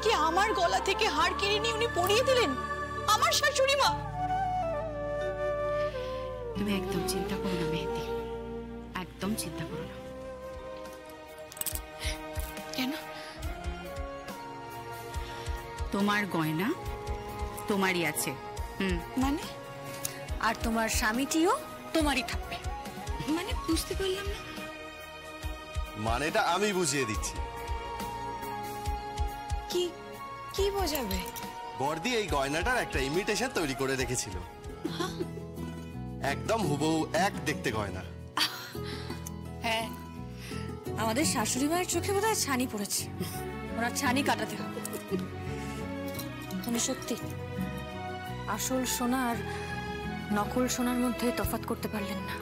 কি আমার গলা থেকে হার কেড়ে নিয়ে উনি পরিয়ে দিলেন? আমার শাশুড়ি মা। তুমি একদম চিন্তা করো না মেহেদি, একদম চিন্তা করো না। কেন? তোমার গয়না তোমারই আছে। মানে? আর তোমার স্বামীটিও তোমারই থাকবে? মানে বুঝতে পারলাম না। মানেটা আমি বুঝিয়ে দিচ্ছি। কি কি বোঝাবে? বর্দি এই গয়নাটার একটা ইমিটেশন তৈরি করে রেখেছিল, একদম হুবহু এক দেখতে গয়না। হ্যাঁ, আমাদের শাশুড়ি মায়ের চোখে বোধহয় ছানি পড়েছে, ওনার ছানি কাটাতে হবে। তুমি সত্যি আসল সোনা আর নকল সোনার মধ্যে তফাৎ করতে পারলেন না?